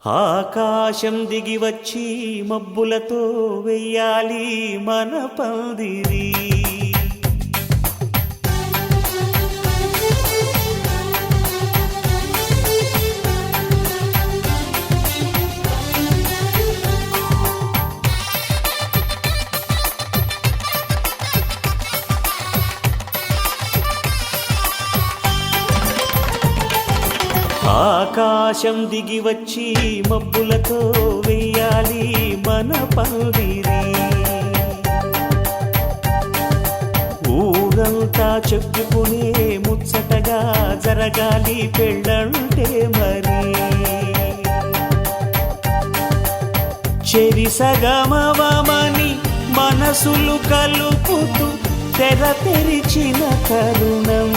ఆకాశం దిగి వచ్చి మబ్బులతో వెయ్యాలి మన పందిరి. ఆకాశం దిగి వచ్చి మబ్బులతో వెయ్యాలి మన పందిరి. ఊరంతా చెప్పుకునే ముచ్చటగా జరగాలి పెళ్ళంటే మరి. చెరిసగమవమని మనసులు కలుపుతూ తెర తెరిచిన తరుణం.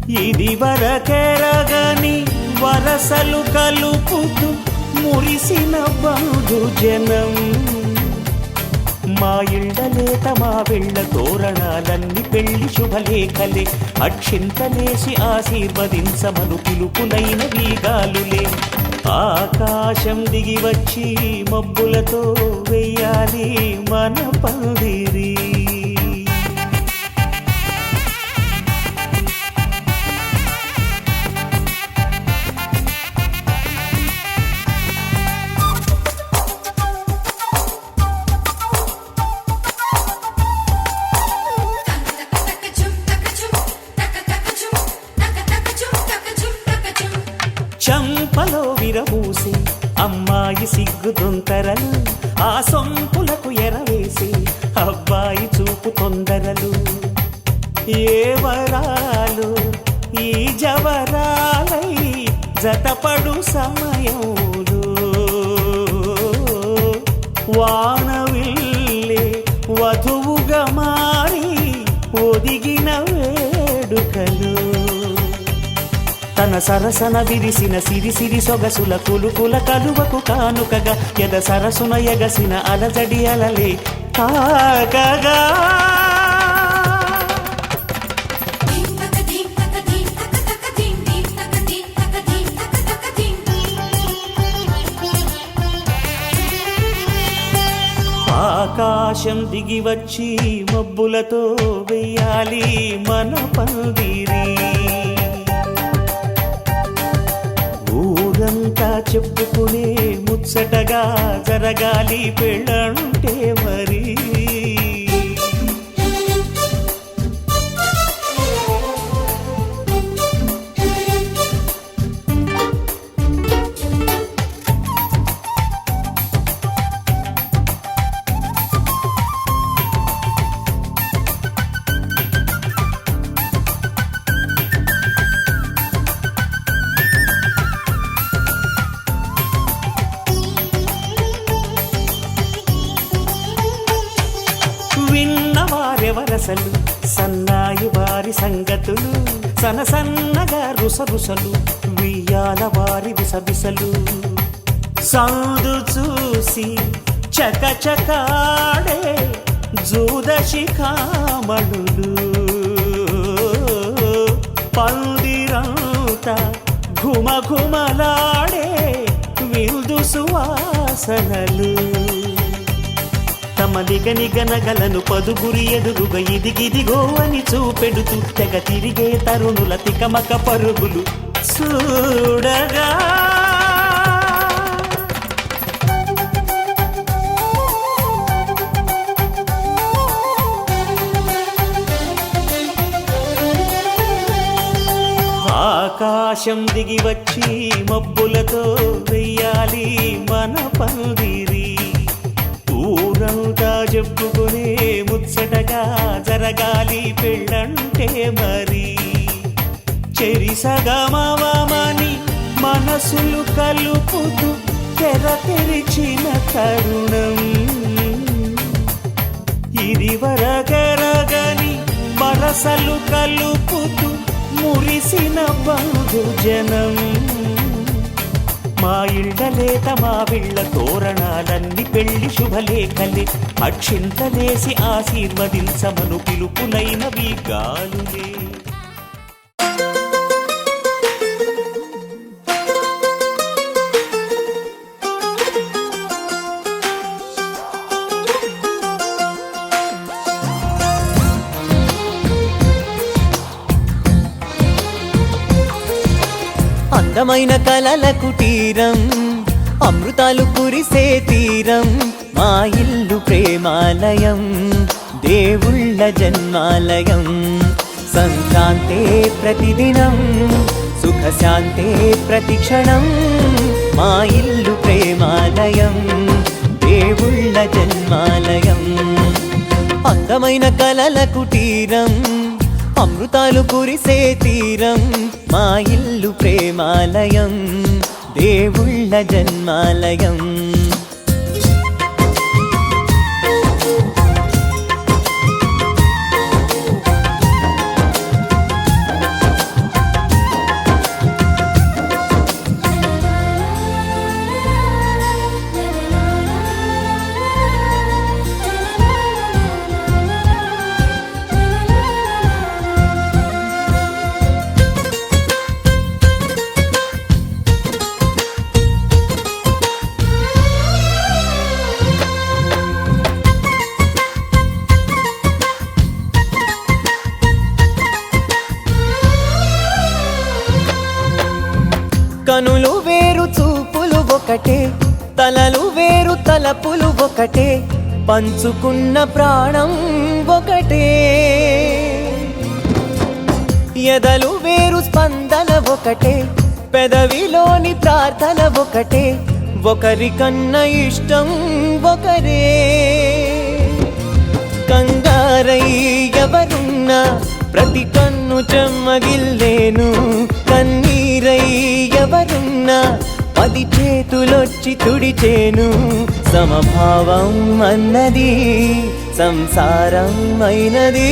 ఇది వరకెరగని వరసలు కలుపుతూ మురిసిన బంధుజనం. మా ఇళ్ళలేత మా వెళ్ళ తోరణాలన్నీ పెళ్లి శుభలేఖలే. అక్షింతలేసి ఆశీర్వదించమను పిలుపులైన వీగాలులే. ఆకాశం దిగి వచ్చి మబ్బులతో వెయ్యాలి మన పందిరి. చంపలో విరబూసి అమ్మాయి సిగ్గు దొంతరలు. ఆ సొంపులకు ఎరవేసి అబ్బాయి చూపు తొందరలు. ఏ వరాలు ఈ జవరాలై జతపడు సమయంలో. వానవిల్లే వధువుగా మారి ఒదిగిన వేడుకలు. తన సరసన విరిసిన సిరిసిరి సొగసుల కులుకుల కలువకు కానుకగా ఎద సరసున ఎగసిన అలజడి అలలే తాకగా. ఆకాశం దిగి వచ్చి మబ్బులతో వెయ్యాలి మన పందిరి. ఊరంతా చెప్పుకునే ముచ్చటగా జరగాలి పెళ్ళంటే మరి. వరసలు సన్నాయి వారి సంగతులు సనసన్నగా రుసరుసలు వియ్యాల వారి విసవిసలు సందు చూసి చకచకాడే జూదశిఖామణులు పందిరంతా ఘుమఘుమలాడే విందు సువాసనలు తమ నిగనిగనగలను పదుగురి ఎదురుగా ఇదిగిదిగో అని చూపెడుతూ తెగ తిరిగే తరుణుల తికమక పరుగులు చూడగా ఆకాశం దిగి వచ్చి మబ్బులతో వెయ్యాలి మన పందిరి ఊరంతా చెప్పుకునే ముచ్చటగా జరగాలి పెళ్ళంటే మరి చెరిసగమవమని మనసులు కలుపుతూ తెర తెరిచిన తరుణం ఇది వరగరగని వరసలు కలుపుతూ మురిసిన బంధుజనం మా ఇళ్ళలేత మా విళ్ళ తోరణాలన్నీ పెళ్లి శుభలేఖలే అక్షింతలేసి ఆశీర్వదించమను పిలుపులైనవి గాలులే అందమైన కలల కుటీరం అమృతాలు కురిసే తీరం మా ఇల్లు ప్రేమాలయం దేవుళ్ళ జన్మాలయం సంక్రాంతే ప్రతిదినం సుఖశాంతే ప్రతిక్షణం మా ఇల్లు ప్రేమాలయం దేవుళ్ళ జన్మాలయం అందమైన కలల కుటీరం అమృతాలు కురిసే తీరం మా ఇల్లు ప్రేమాలయం దేవుళ్ళ జన్మాలయం కనులు వేరు చూపులు ఒకటే తలలు వేరు తలపులు ఒకటే పంచుకున్న ప్రాణం ఒకటే ఎదలు వేరు స్పందన ఒకటే పెదవిలోని ప్రార్థన ఒకటే ఒకరికన్నా ఇష్టం ఒకరే కంగారై ఎవరున్నా ప్రతి కన్ను చెమ్మగిల్లేను కన్నీరై ఎవరున్నా 10 చేతులొచ్చి తుడిచేను సమభావం అన్నది సంసారం అయినది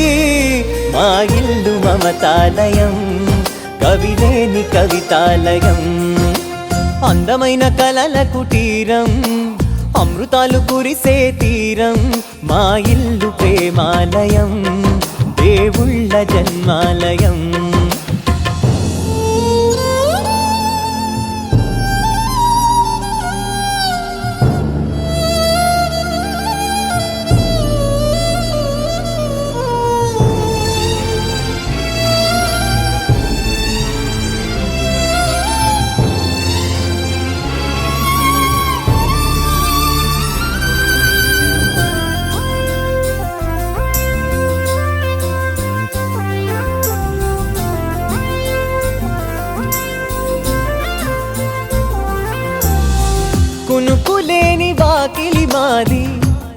మా ఇల్లు మమతాలయం కవిలేని కవితాలయం అందమైన కలల కుటీరం అమృతాలు కురిసే తీరం మా ఇల్లు ప్రేమాలయం దేవుళ్ళ జన్మాలయం కునుకులేని వాకిలి మాది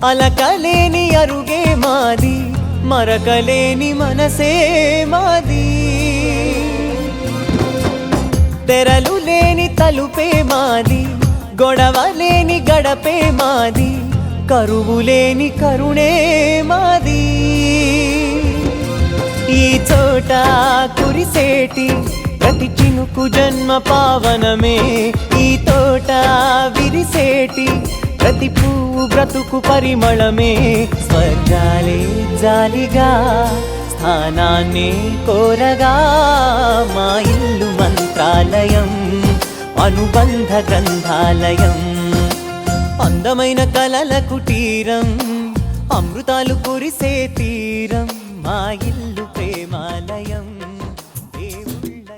అలకలేని అరుగే మాది మరకలేని మనసే మాది తెరలు లేని తలుపే మాది గొడవ లేని గడపే మాది కరువు లేని కరుణే మాది ఈ చోట కురిసేటి ప్రతి చినుకు జన్మ పావనమే, ఈ తోట విరిసేటి ప్రతి పువ్వు బ్రతుకు పరిమళమే. స్వర్గాలే జాలిగా స్థానాన్ని కోరగా, మా ఇల్లు మంత్రాలయం, అనుబంధ గ్రంథాలయం, అందమైన కలల కుటీరం, అమృతాలు కురిసే తీరం, మా ఇల్లు ప్రేమాలయం. దేవుళ్ళ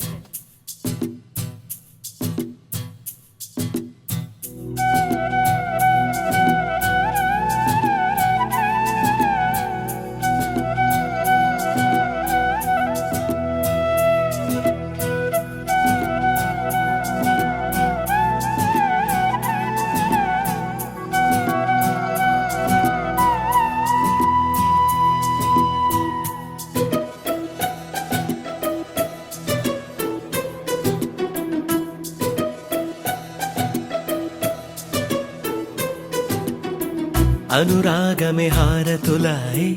అనురాగమే హారతులాయే,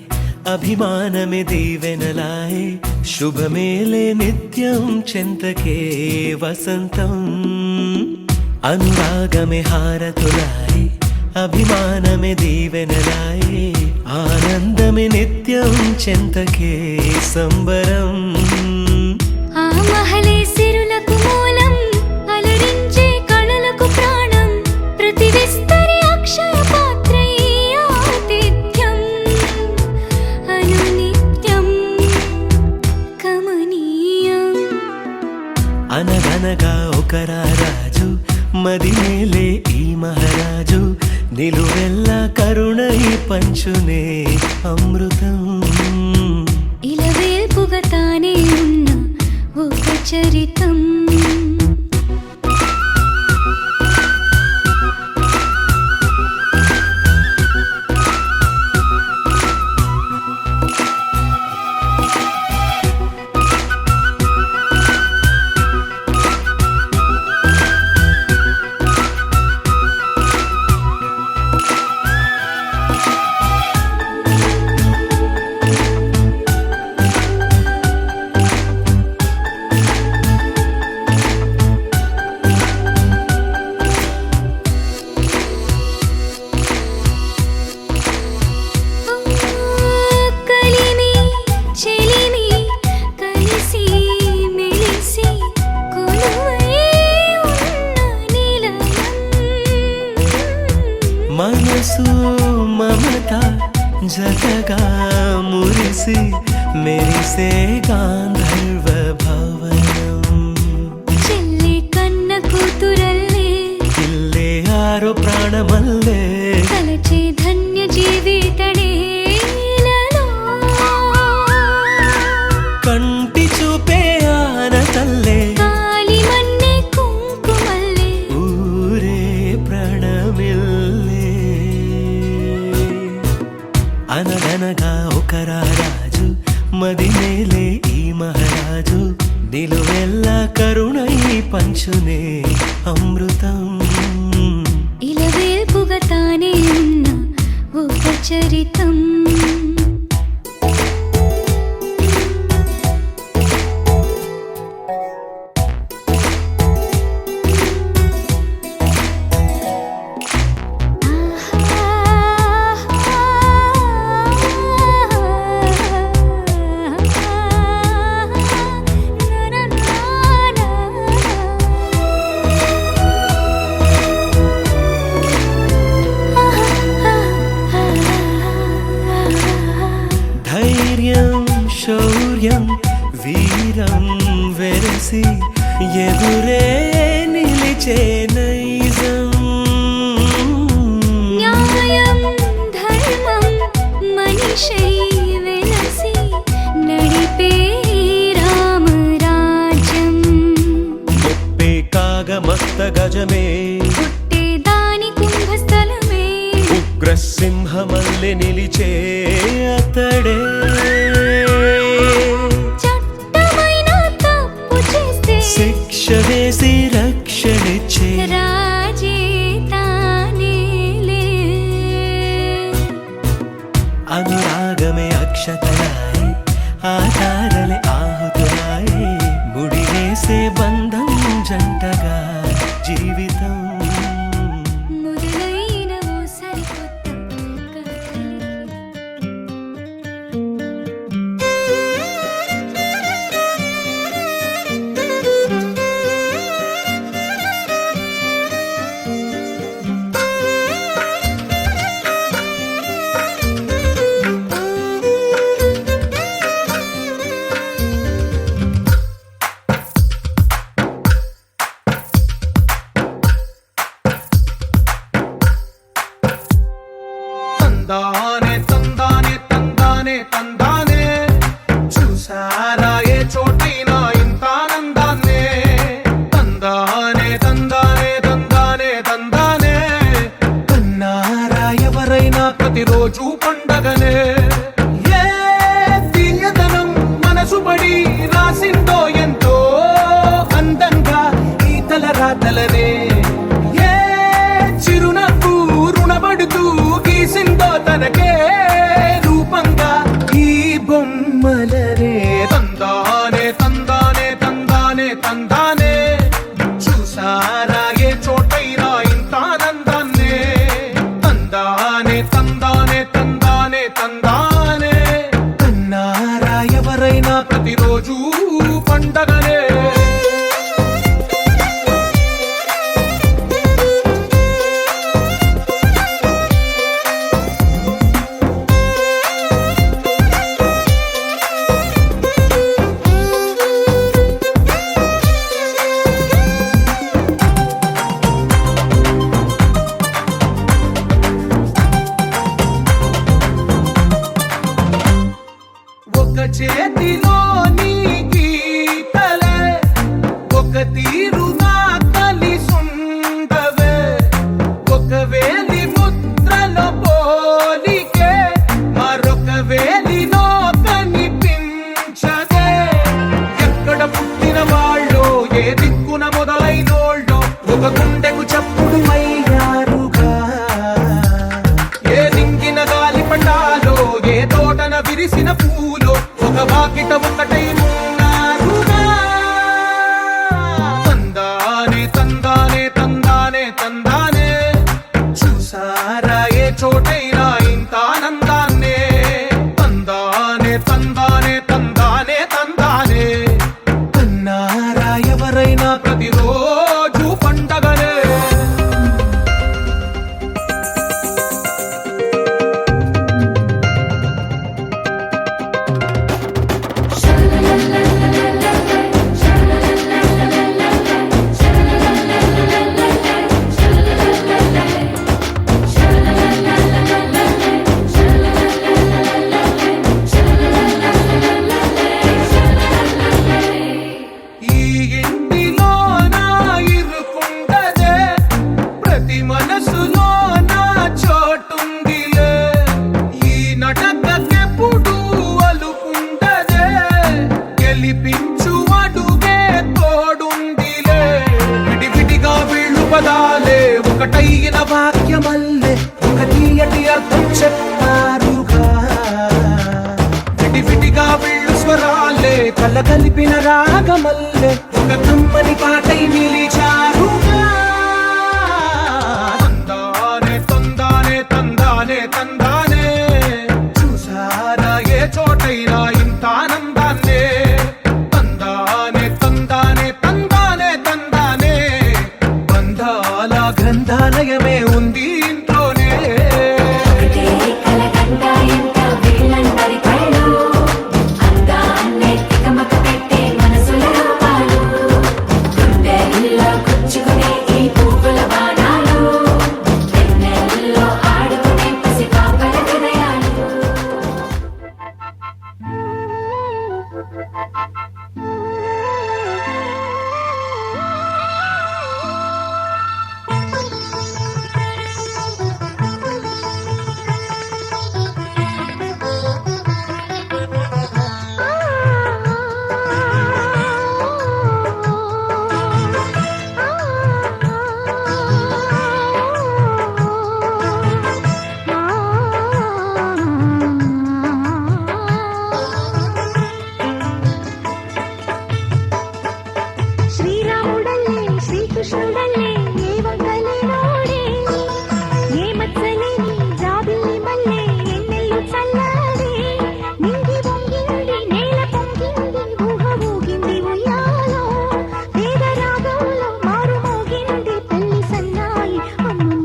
అభిమానమే దీవెనలాయే, శుభమేలే నిత్యం చెంతకే వసంతం. అనురాగమే హారతులాయే, అభిమానమే దీవెనలాయే, ఆనందమే నిత్యం చెంతకే సంబరం. ఆ మహలే సిరులకు మూలం, అలరించే కళలకు ప్రాణం, ప్రతి విస్తరి అక్షయ పాత్రై ఆతిథ్యం, అనునిత్యం కమనీయం. అనగనగా ఒక రాజు, మదినేలే ఈ మహారాజు, నిలువెల్లా కరుణై పంచునే అమృతం. ఇలవేల్పుగా తానే ఉన్న ఒక చరితం. మనసు మమత జతగా మురిసి మెరిసే గాంధర్వ భవనం. చెల్లి కన్న కూతురల్లే, ఇల్లే ఆరో ప్రాణమల్లే, తలచే ధన్య జీవితడే ఇలలో. కంటి చూపే ఆన తల్లే, కాలి మన్నే కుంకుమల్లే, ఊరే ప్రణమిల్లే. అనగనగా ఒక రాజు, మదినేలే ఈ మహారాజు, నిలువెల్లా కరుణై పంచునే అమృతం. ఇలవేల్పుగా తానే ఉన్న ఒక చరితం. ధైర్యం శౌర్యం వీరం వెరసి ఎదురే నిలిచే నైజం. న్యాయం ధర్మం మనిషై వెలసి నడిపే రామరాజ్యం. ముప్పే కాగమస్త గజమే, పుట్టే దాని కుంభస్థలమే, ఉగ్రసింహమల్లె నిలిచే అతడే. చట్టమైన తప్పు చేస్తే శిక్ష వేసి రక్షణిచ్చే రాజే తానేలే. అనురాగమే అక్షతలాయి, ఆధార ఏ దిక్కున మొదలైనోళ్ళో ఒక గుండెకు చప్పుడు అయ్యారుగా. ఏ దింగిన గాలి పటాలో ఏ తోటన విరిసిన పూలో ఒక వాకిట ఒకటై ఉన్నారుగా. తందానే తందానే తందానే తందానే చూసారా ఏ చోటైనా ఇంత ఆనందాన్నే. తందానే తందానే తందానే తందానే కన్నారా ఎవరైనా ప్రతిరోజు పండగనే. ఈ ఇంటిలో నా ఇరుకుండదే ప్రతి మనసులో నా చోటుందిలే. ఈ నటకెప్పుడు అలుకుండదే గెలిపించు అడుగే తోడుందిలే. విడివిడిగా వీళ్ళు పదాలే ఒకటైన వాక్యమల్లే ఒక తీయటి అర్థం చెప్పారుగా. విడివిడిగా వీళ్ళు స్వరాలే కలగలిపిన రాగమల్లే ఒక కమ్మని పాటై నిలిచారుగా. తందానే తందానే తందానే తందానే చూసారా ఏ చోటైనా ఇంత ఆనందాన్నే. తందానే తందానే తందానే తందానే బంధాల గ్రంథాలయమే ఉంది ఇంట్లోనే. శ్రీరాముడల్లే శ్రీకృష్ణుడల్లే ఏ వంకలేనోడే ఏ మచ్చలేని జాబిల్లి మల్లె ఎన్నెల్లు చల్లాడే. నింగి వంగింది నేల పొంగింది ఊహ ఊగింది ఉయ్యాలో. వేద రాగంలో మారు మోగింది పెళ్లి సన్నాయి అమ్మో.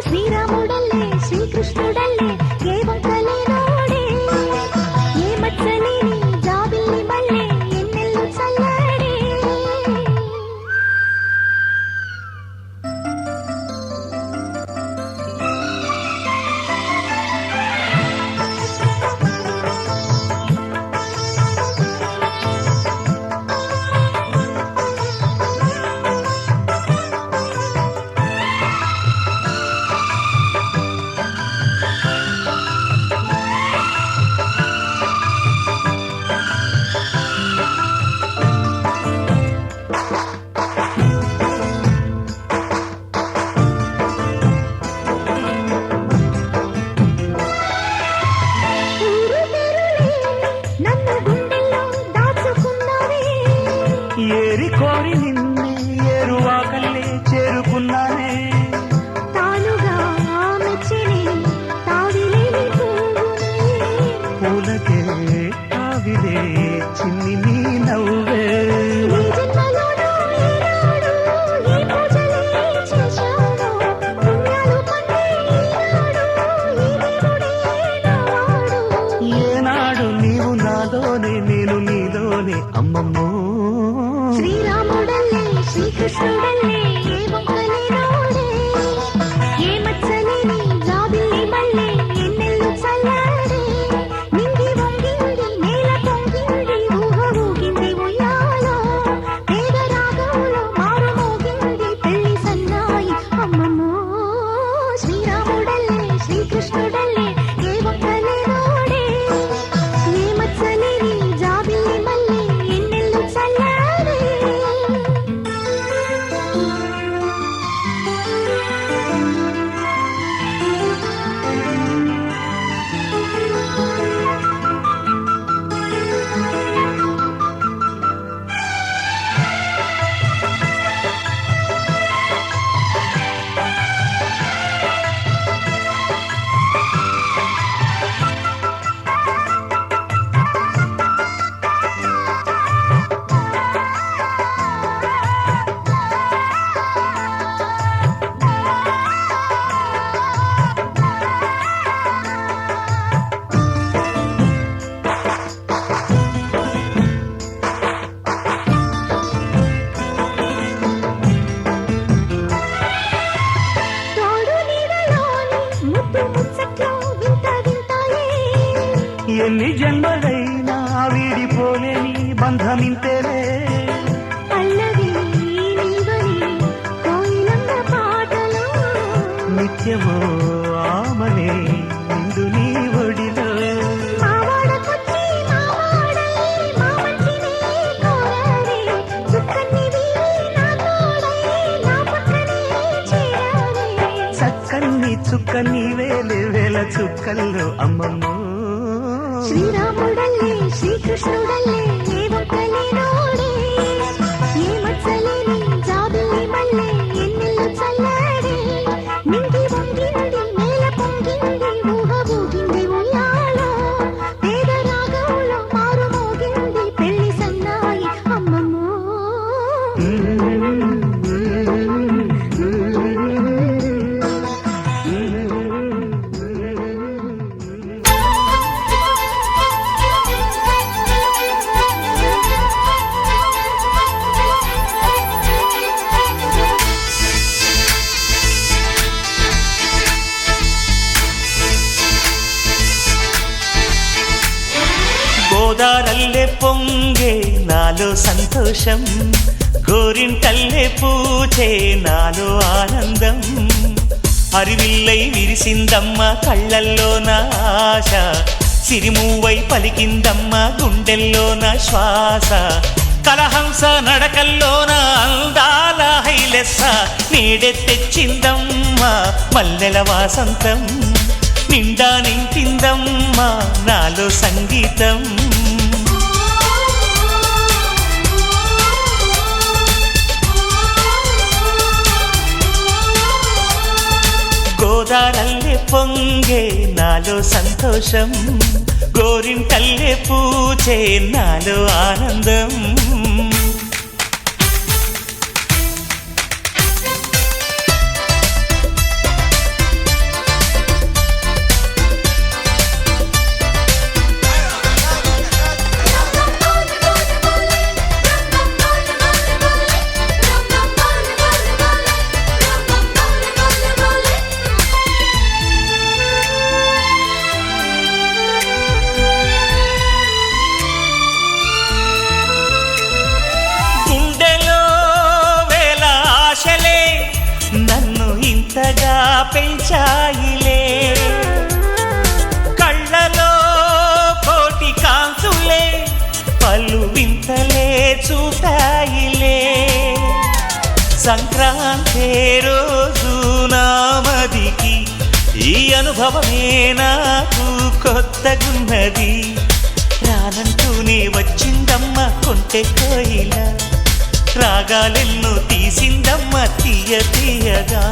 శ్రీరాముడల్లే శ్రీకృష్ణుడల్లే ఏ వంకలేనోడే ఏ మచ్చలేని జాబిల్లి మల్లె ఎన్నెల్లు చల్లాడే. ఊరు తెరులేని నన్ను గుండెల్లో దాచుకున్నావే. ఏరి కోరి నిన్నే ఏరువాకల్లే చేరుకున్నానే. తానుగా మెచ్చిని తావిలేని పువ్వునే. పూలకే ఆవిరే చిన్ని నీ నవ్వే. ఈ జన్మలోనూ ఈనాడు ఈ పూజలే చేశాను. పుణ్యాలు పొందే ఈనాడు ఈ దేవుడే నావాడు. ఏనాడు నీవు నాలోనే నేను నీలోనే అమ్మమ్మో. శ్రీరాముడల్లే శ్రీకృష్ణుడల్లే ఏ వంకలేనోడే ఏ మచ్చలేని జాబిల్లి మల్లె ఎన్నెల్లు చల్లాడే. నింగి వంగింది నేల పొంగింది ఊహ ఊగింది ఉయ్యాలో. వేద రాగంలో మారు మోగింది పెళ్లి సన్నాయి అమ్మమ్మో. శ్రీరాముడల్లే శ్రీకృష్ణుడల్లే ఏ వంకలేనోడే ఏ మచ్చలేని జాబిల్లి మల్లె ఎన్నెల్లు చల్లాడే. ఎన్ని జన్మలైనా వీడిపోలేని బంధమింతేలే పల్లవి నీవని కోయిలంగ పాటలో నిత్యమో ఆమనే నిండు నీ ఒడిలో మావాడకొచ్చి మావాడై మా మంచినే కోరారే చుక్కనివి నా తోడై నా పక్కనే చేరారే చక్కని చుక్క నీవేలే వేల చుక్కల్లో అమ్మమ్మో శ్రీరాముడల్లే శ్రీకృష్ణుడల్లే ఏ ఒక్కలేనోడే ఏ మచ్చలేని జాబిల్లి మల్లె ఎన్నెల్లు చల్లాడే నింగి వంగింది నేల పొంగింది ఊహ ఊగింది ఉయ్యాలో పేద రాగంలో మారు మోగింది పెళ్లి సన్నాయి అమ్మమ్మో గోదారల్లే పొంగే నాలో సంతోషం గోరింటల్లే పూచే నాలో ఆనందం హరివిల్లై విరిసిందమ్మ కళ్ళల్లో నా ఆశ సిరిమూవై పలికిందమ్మ గుండెల్లో నా శ్వాస కలహంస నడకల్లోన అందాల హైలెస్స నీడే తెచ్చిందమ్మ మల్లెల వాసంతం నిండా నింపిందమ్మా నాలో సంగీతం గోదారల్లే పొంగే నాలో సంతోషం గోరింటల్లే పూచే నాలో ఆనందం నన్ను ఇంతగా పెంచాయిలే కళ్ళలో కోటి కాంతులే పలు వింతలే చూపాయిలే సంక్రాంతి రోజు నామదికి ఈ అనుభవమే నాకు కొత్తగున్నది రానంటూనే వచ్చిందమ్మ కొంటె కోయిల రాగాలెన్నో తీసిందమ్మ తీయ తీయగా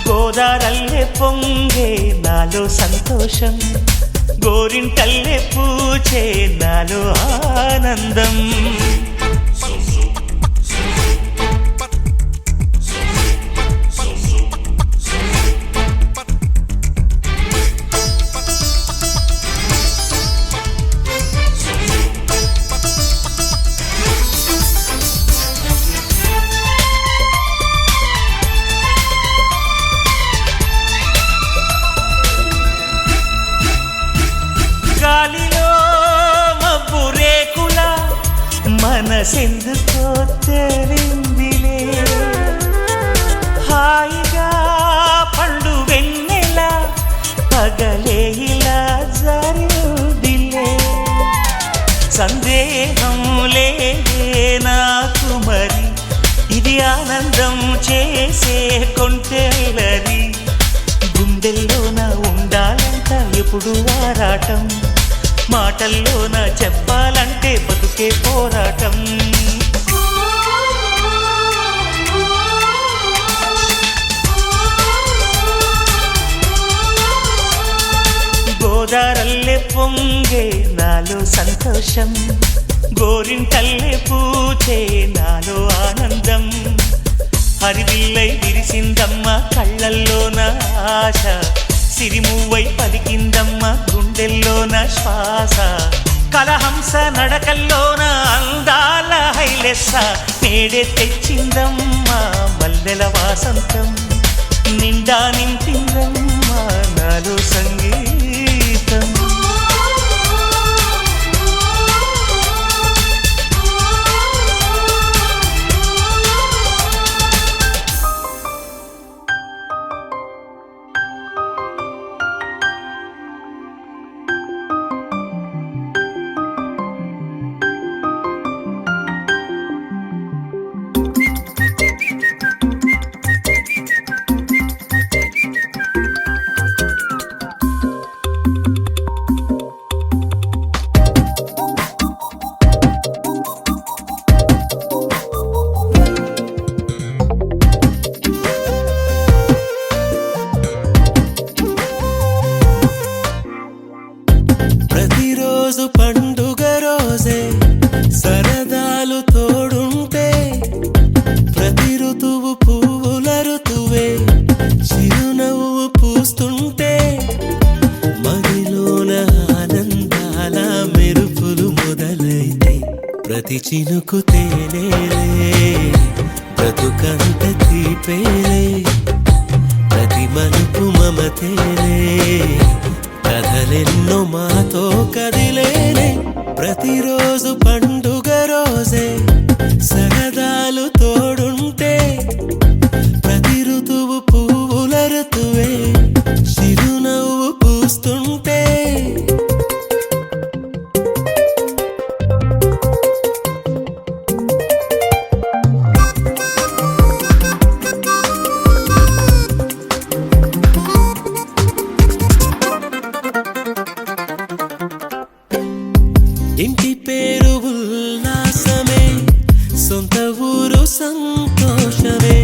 గోదారల్లే పొంగే నాలో సంతోషం గోరింటల్లే పూచే నాలో ఆనందం గాలిలో మబ్బు రేకుల మనసెందుకో తెరిందిలే హాయిగా పండు వెన్నెల పగలే ఇలా జరిదిలే సందేహం లేదే నాకు మరి ఇది ఆనందం చేసే కొంటెలది గుండెల్లోన ఉండాలంట ఎప్పుడు ఆరాటం మాటల్లోన చెప్పాలంటే బతుకే పోరాటం గోదారల్లే పొంగే నాలో సంతోషం గోరింటల్లే పూచే నాలో ఆనందం హరివిల్లై విరిసిందమ్మ కళ్ళల్లోన ఆశ సిరిమూవై పలికిందమ్మ గుండెల్లోన శ్వాస కలహంస నడకల్లోన అందాల హైలెస్స నేడే తెచ్చిందమ్మా మల్లెల వాసంతం నిండా నింపిందమ్మా నాలో సంగీతం ప్రతిరోజు పండుగ రోజే సరదాలు తోడుంటే ప్రతి ఋతువు పువ్వుల ఋతువే చిరునవ్వు పూస్తుంటే మదిలోన ఆనందాల మెరుపులు మొదలైతే ప్రతి చినుకు తేనేలే బ్రతుకంత తీపేలే ప్రతి మలుపు మమతేలే కథలెన్నో మాతో కదిలేనే ప్రతిరోజు పండుగ రోజే సరదాలు తోడుంటే ప్రతి ఋతువు పువ్వుల ఋతువే చిరునవ్వు పూస్తుంటే ఇంటి పేరు ఉల్లాసమే సొంత ఊరు సంతోషమే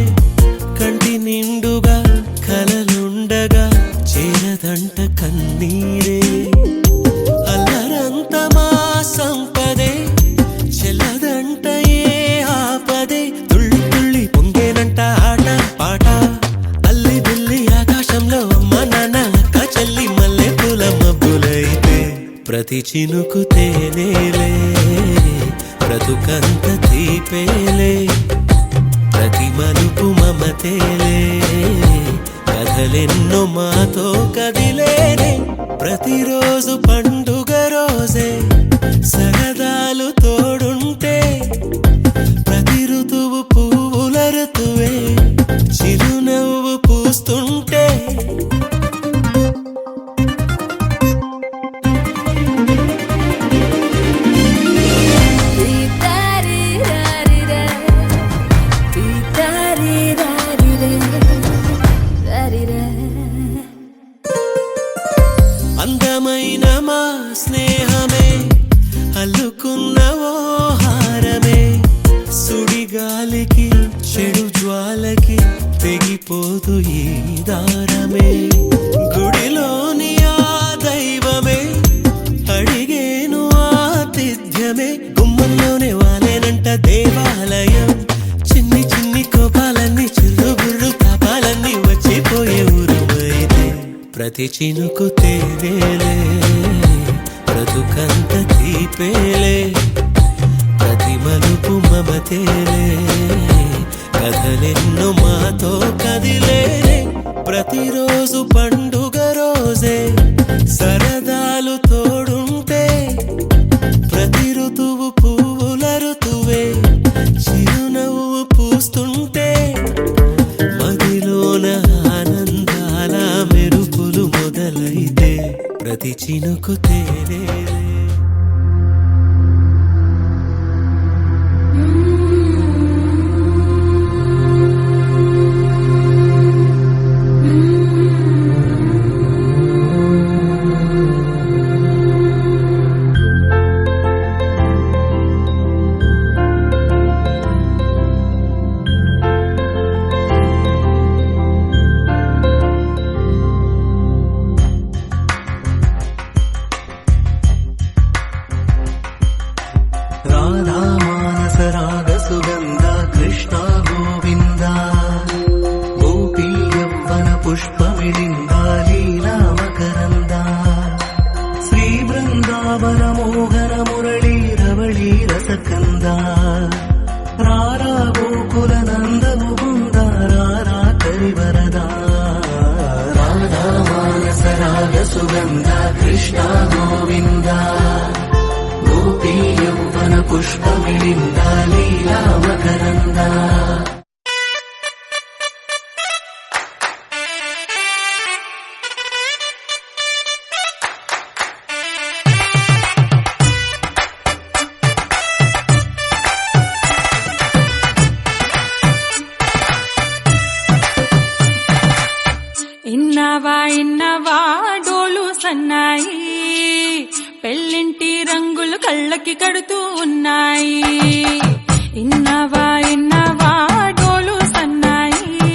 కంటి నిండుగా కలలుండగా చేరదంట కన్నీరే అల్లరంత మా సంపదే చెల్లదంట ఏ ఆపదే తుళ్ళి తుళ్ళి పొంగేనంట ఆట పాట అల్లి బిల్లి ఆకాశంలో అమ్మ నాన్న అక్క చెల్లి మల్లె పూల మబ్బులైతే ప్రతి చినుకు తేనేలే బ్రతుకంత తీపేలే ప్రతి మలుపు మమతేలే కథలెన్నో మాతో కదిలేనే ప్రతిరోజు పండుగ రోజే సరదాలు తోడుంటే ప్రతి ఋతువు పువ్వుల ఋతువే చిరునవ్వు పూస్తుంటే అందమైన మా స్నేహమే అల్లుకున్న ఓ హారమే సుడిగాలికి చెడు జ్వాలకి తెగిపోదు ఈ దారమే గుడిలోని ఆ దైవమే అడిగేను ఆతిథ్యమే గుమ్మంలోనే వాలేనంట దేవాలయం చిన్ని చిన్ని కోపాలన్నీ చిల్లు బుర్రు తాపాలన్నీ వచ్చిపోయే ఊరుమైతే ప్రతి చినుకు తేనేలే బ్రతుకంత తీపేలే ప్రతి మలుపు మమతేలే కథలెన్నో మాతో కదిలేనే ప్రతిరోజు పండుగ రోజే సరదాలు తోడుంటే ప్రతి ఋతువు పువ్వుల ఋతువే చిరునవ్వు పూస్తుంటే మదిలోన ఆనందాల మెరుపులు మొదలైతే ప్రతి చినుకు తేనేలే ఇన్నవా డోలు సన్నాయి పెళ్ళింటి రంగులు కళ్ళకి కడుతూ ఉన్నాయి. ఇన్నవా డోలు సన్నాయి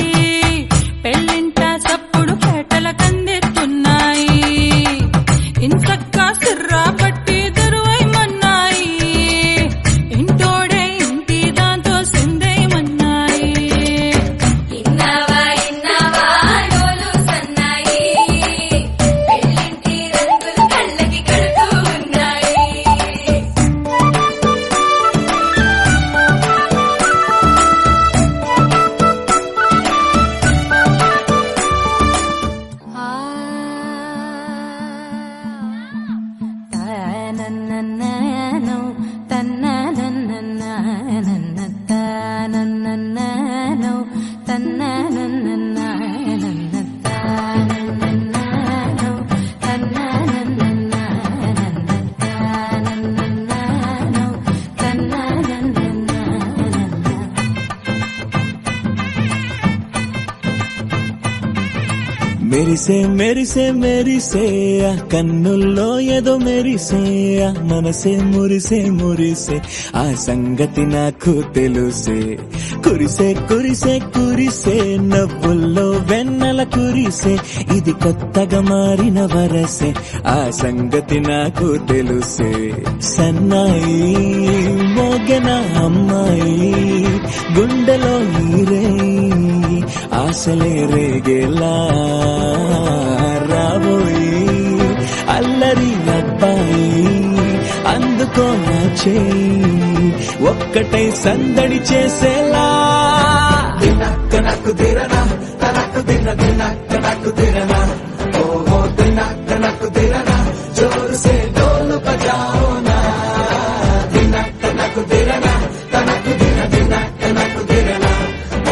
పెళ్ళింట సప్పుడు పేటల కందెత్తున్నాయి. ఇంతక్క సిర్రా పట్టి దరువైమన్నాయి ఇంటోడే ఇంటి దాంతో సిందేయమన్నాయి. ఇన్నవా డోలు సన్నాయి పెళ్ళింటి రంగులు కళ్ళకి కడుతూ ఉన్నాయి. తనననననో తననననననో తననననననో మెరిసే మెరిసే మెరిసే ఆ కన్నుల్లో ఏదో మెరిసే ఆ మనసే మురిసే మురిసే ఆ సంగతి నాకు తెలుసే. కురిసే కురిసే కురిసే నవ్వుల్లో వెన్నెల కురిసే ఇది కొత్తగా మారిన వరసే ఆ సంగతి నాకు తెలుసే. సన్నాయి మోగన అమ్మాయి గుండెలో నీరే ఆశలే రేగేలా రాబోయి అల్లరి అబ్బాయి అందుకో నా చేయి ఒక్కటై సందడి చేసేలా. దినక్క నాకు దిరనా తనకు దిన దినక్క నాకు దిరనా ఓహో దినక్క నాకు దిరనా జోరు సే డోలు బజాओ నా. దినక్క నాకు దిరనా తనకు దిన దినక్క నాకు దిరనా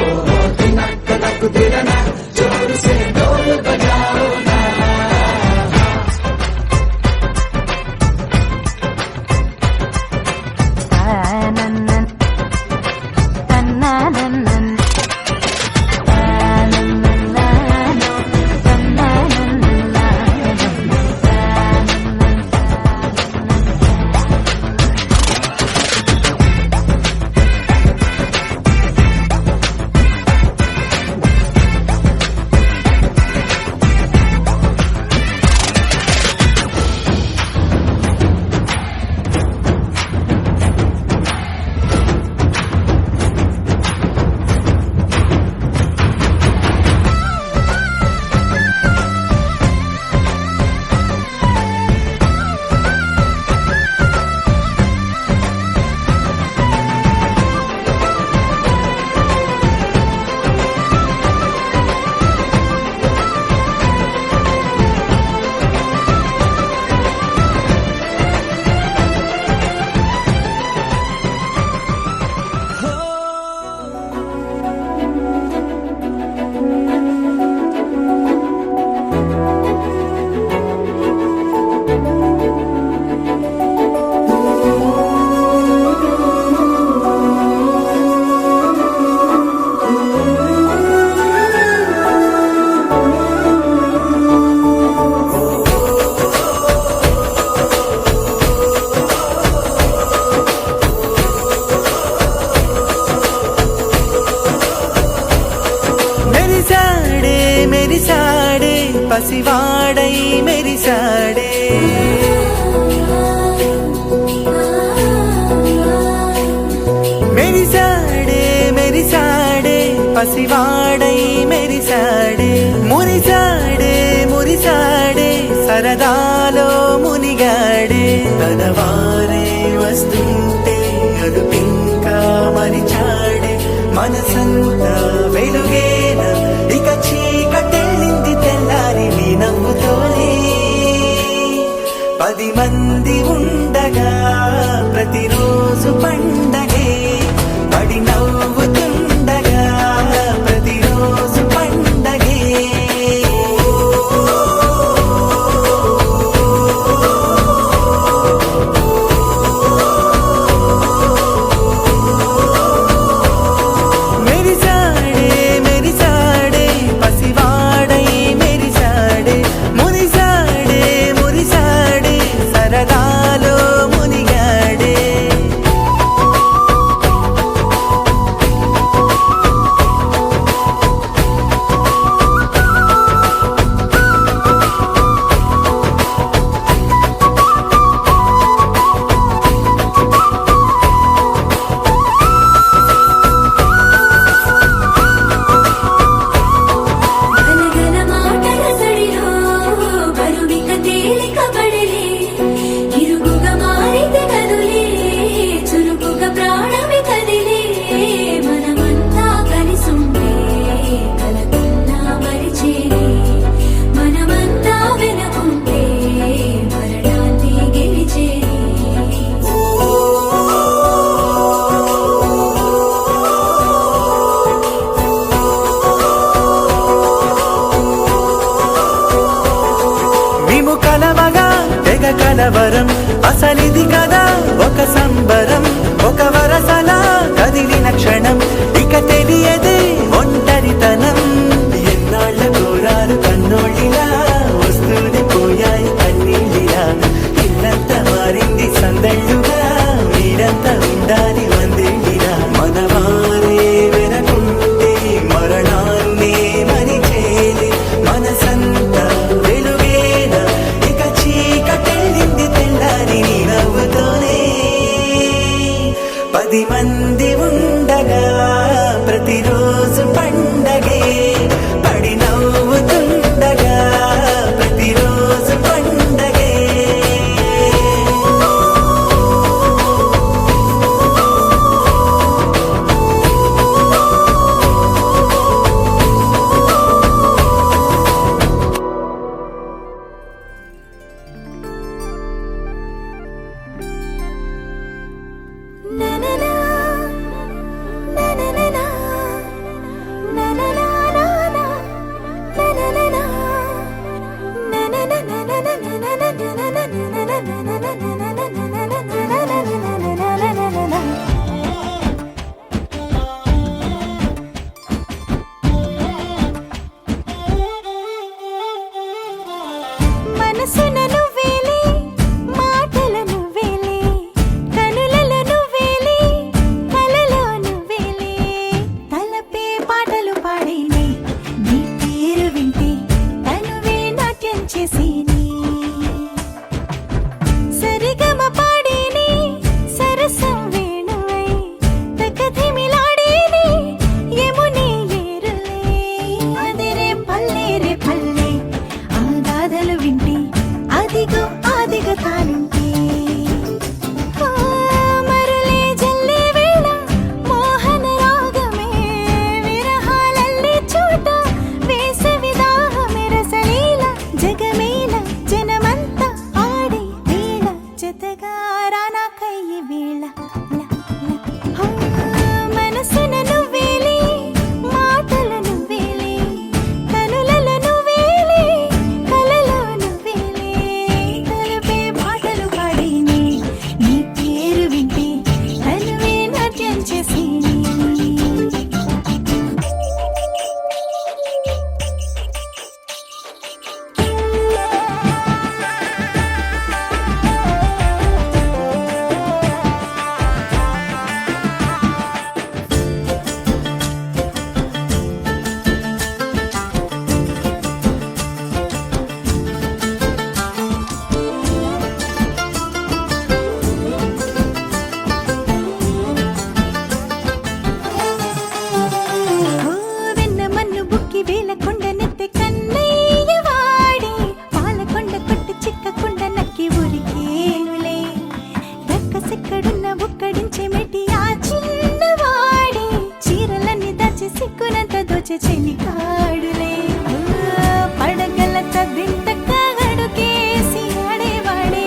ఓహో దినక్క నాకు దిరనా జోరు సే డోలు బజాओ నా. మెరిసాడే పసివాడై మెరిసాడే మెరిసాడే మెరిసాడే పసివాడై మెరిసాడే మురిసాడే మురిసాడే సరదాలో మునిగాడే తన వారే వస్తుంటే అదుపింకా మరిచాడే మనసంతా వెలుగేన ఇక చీకటెళ్ళింది తెల్లారి నీ నవ్వుతోనే 10 మంది ఉండగా ప్రతిరోజు పండగే పడి నవ్వుతుండగా ప్రతిరోజు పండగే మెరిసాడే మెరిసాడే పసివాడై మెరిసాడే కలవగా తెగ కలవరం అసలిది కదా ఒక సంబరం ఒక వరసలా కదిలిన క్షణం ఇక తెలియదే ఒంటరితనం ఎన్నాళ్ళ కోరారు కన్నోళ్ళిలా వస్తూనే పోయాయి కన్నీళ్ళిలా ఇల్లంతా మారింది సందళ్ళుగా మీరంతా ఉండాలి వందేళ్ళిలా మనవారే వెనకుంటే మరణాన్నే మరిచేలే మనసంతా వెలుగేన ఇక చీకటెళ్ళింది తెల్లారి నీ నవ్వుతోనే 10 మంది ఉండగా ప్రతిరోజు పండగే పడి నవ్వుతుండగా ప్రతిరోజు పండగే మనసున నువ్వేలే మాటల నువ్వేలే కనులలో నువ్వేలే కలలో నువ్వేలే తలపే పాటలు పాడేనే నీ పేరు వింటే తనువే నాట్యం చేసేనే సరిగమ పాడేనే సరసం వేణువై తకధిమిలాడేనే యమునే ఏరులే అదిరే పల్లె ఆ గాథలు వింటే అదిగో ఆదిగ తానుంటే మరులే జల్లే వేళ మోహన రాగమే విరహాలల్లే చోట వేసవి దాహమే రసలీల జగమేల జనమంతా ఆడే వేళ జతగా రానా కయ్యి వేళ మనసున నువ్వేలే మాటల నువ్వేలే కనులలో నువ్వేలే కలలో నువ్వేలే తలపే పాటలు పాడేనే నీ పేరు వింటే తనువే నాట్యం చేసేనే వెన్న మన్ను బుక్కి వేల కొండ నెత్తి కన్నయ్య వాడి పాలకొండ కొట్టు చిక్కకొండ నక్కి ఉరికేనులే దక్కసెక్కడున్న ఒక్కడించే మెటి ఆ చిన్నవాడి చీరలన్నీ దాచి సిక్కునంత దోచె చెలికాడులే పడగల తవ్వింత కగడుకేసి ఆడేవాడే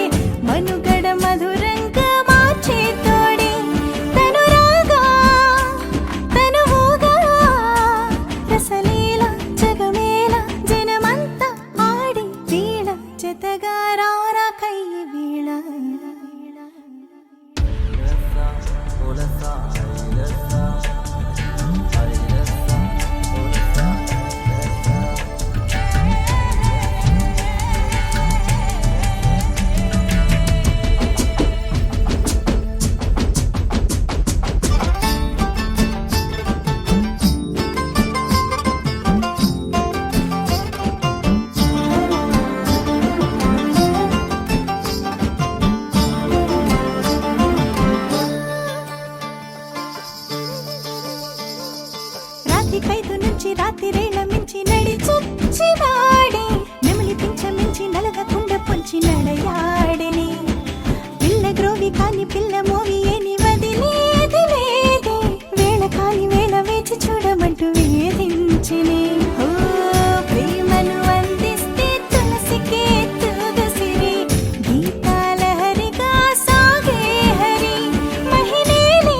మనుగడ మధురంగా మార్చే తోడే తను రాగా తనువుగా రసలీల జగమేల జనమంతా ఆడి వీణ జతగా రారా కయ్యి వీణ రాతి ఖైదు నుంచి రాతి రేళ మించి నడి చొచ్చినాడే నెమలి పింఛ మించి నలగకుండా పొంచి నడయాడని పిల్ల గ్రోవి కాని పిల్ల మోవి ఏని వదిలేది లేదే వేళ కాని వేళ వేచి చూడమంటూ వేధించినే ప్రేమను అందిస్తే తులసికే తులసిరి గీతాలహరిగా సాగే హరి మహిళలే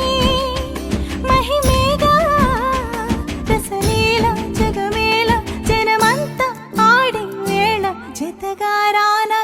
మహిమేగా రసలీల జగమేల జనమంతా ఆడి వేళ జతగా రానా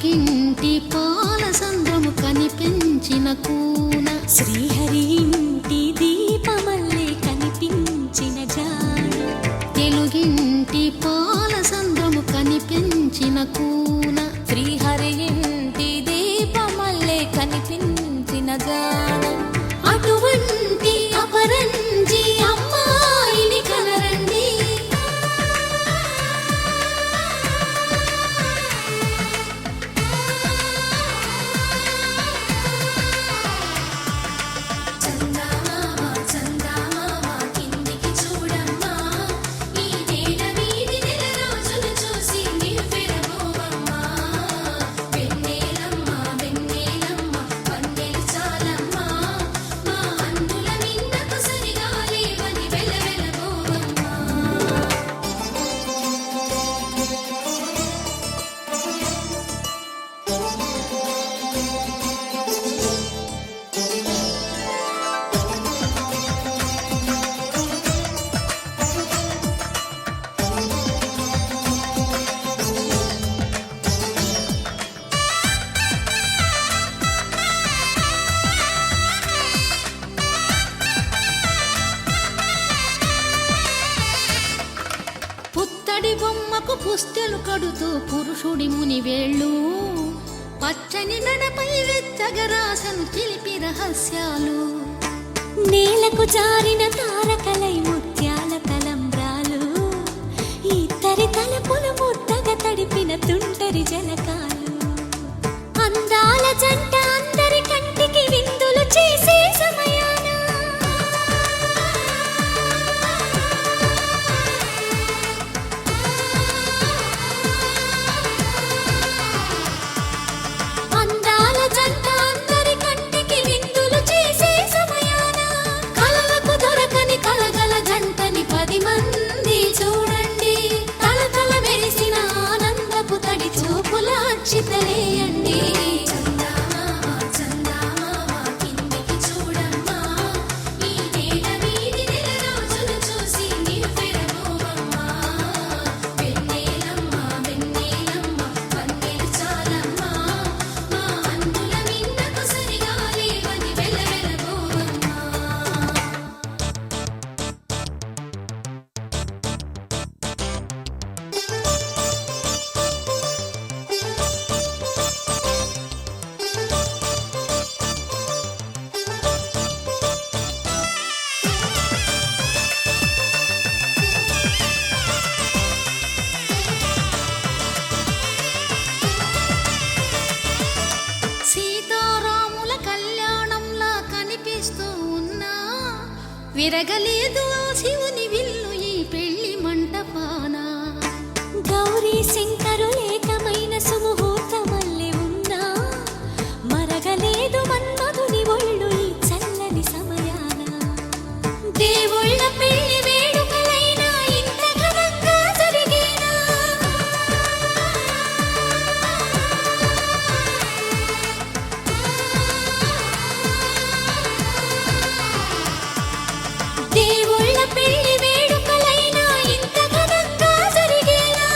తెలుగింటి పాల సంద్రము కనిపించిన కూన శ్రీహరి ఇంటి దీపమల్లే కనిపించిన జాన తెలుగింటి పాల సంద్రము కనిపించిన కూన శ్రీహరి ఇంటి దీపమల్లే కనిపించిన జాన అటువంటి అపరంజి అమ్మాయిని కనరండి పుత్తడి బొమ్మకు పుస్తెలు కడుతూ పురుషుడి ముని వేళ్ళు పచ్చని నడపై వెచ్చగరాసను చిలిపి రహస్యాలు నేలకు జారిన తారకలై ముత్యాల తలంబ్రాలు ఇద్దరి తలపులు ముద్దగా తడిపిన తుంటరి జలకాలు అందాల జంట అందరి కంటికి విందులు చేసే సమయాన అందాల జంట అందరి కంటికి విందులు చేసే సమయాన కలలకు దొరకని కలగల జంటని 10 మంది చూడండి తలతల మెరిసిన ఆనందపు తడి చూపుల అచ్చితలేయండి సీతారాముల కళ్యాణంలా కనిపిస్తూ ఉన్నా విరగలేదు ఆ శివుని విల్లు ఈ పెళ్లి మంటపాన గౌరీ శంకరు ఏకమైన సుముహూర్తమల్లె ఉన్నా మరగలేదు మన్మధుని ఒళ్ళు ఈ చల్లని సమయాన దేవుళ్ళ పెళ్లి వేడుకలైనా ఇంత ఘనంగా జరిగేనా దేవుళ్ళ పెళ్లి వేడుకలైనా ఇంత ఘనంగా జరిగేలా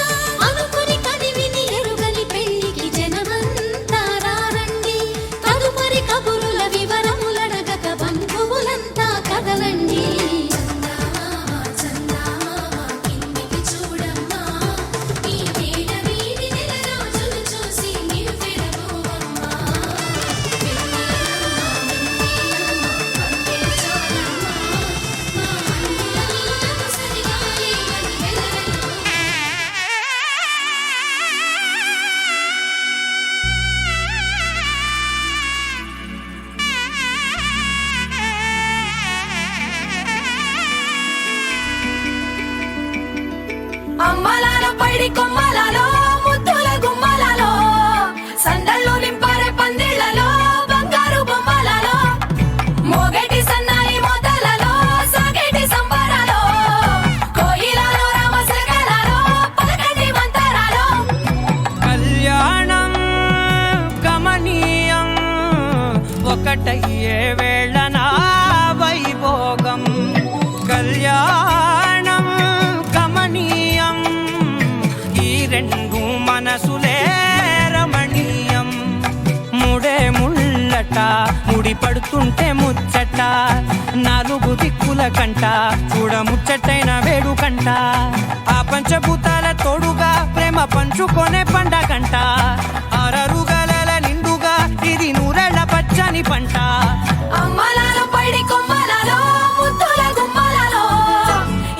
అనుకుని కదివిని ఎరుగని పెళ్లికి జనమంతా రారండి తదుపరి కబురుల వివరములడగక బంధువులంతా కదలండి అమ్మలాల పైడి కొమ్మలలో ముద్దుల గుమ్మలలో సందళ్ళు నింపారే పందిళ్లలో బంగారు బొమ్మలలో మోగేటి సన్నాయి మోతలలో సాగేటి సంబరాలో కోయిలలో రామశకలలో పలకండి మంతరాలో కళ్యాణం గమనీయం ఒకటయ్యే వేళ నా వైభోగం కళ్యాణం గమనీయం ఈ రెండు మనసులే రమణీయం జంట ముడి పడుతుంటే ముచ్చట నాలుగు దిక్కుల కంట చూడ ముచ్చటైన వేడుకంట ఆ పంచభూతాల తోడుగా ప్రేమ పంచుకొనే పండగంట ఆరరుగల నిండుగా ఇది నూరెళ్ళ పచ్చని పంట అమ్మలాలో పైడి కొమ్మలలో ముద్దుల గుమ్మలలో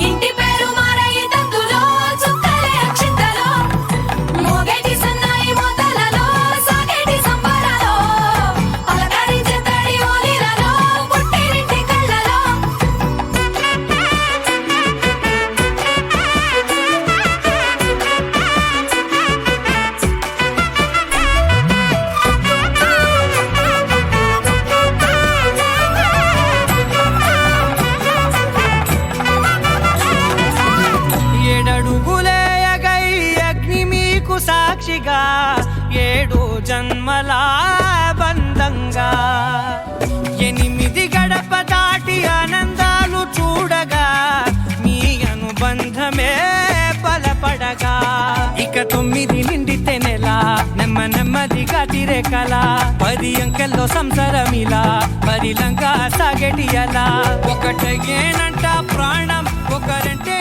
ఇంటి పేరు మారయి తందులో చుక్కలే అక్షింతలో మోగేటి సన్నాయి మోతలలో సాగేటి సంబరాలో పలకరించే తడి ఓలిలలో పుట్టినింటి కళ్ళలో ఏడడుగులే ఎగై అగ్ని మీకు సాక్షిగా 7 జన్మల బంధంగా 8 గడప దాటి ఆనందాలు చూడగా మీ అనుబంధమే బలపడగా ఇక 9 నిండితే నెల నెమ్మదిగా తిరే కల 10 అంకెల్లో సంసారమిలా పరిలంగా సాగేటి అలా ఒకటేనంట ప్రాణం ఒకరంటే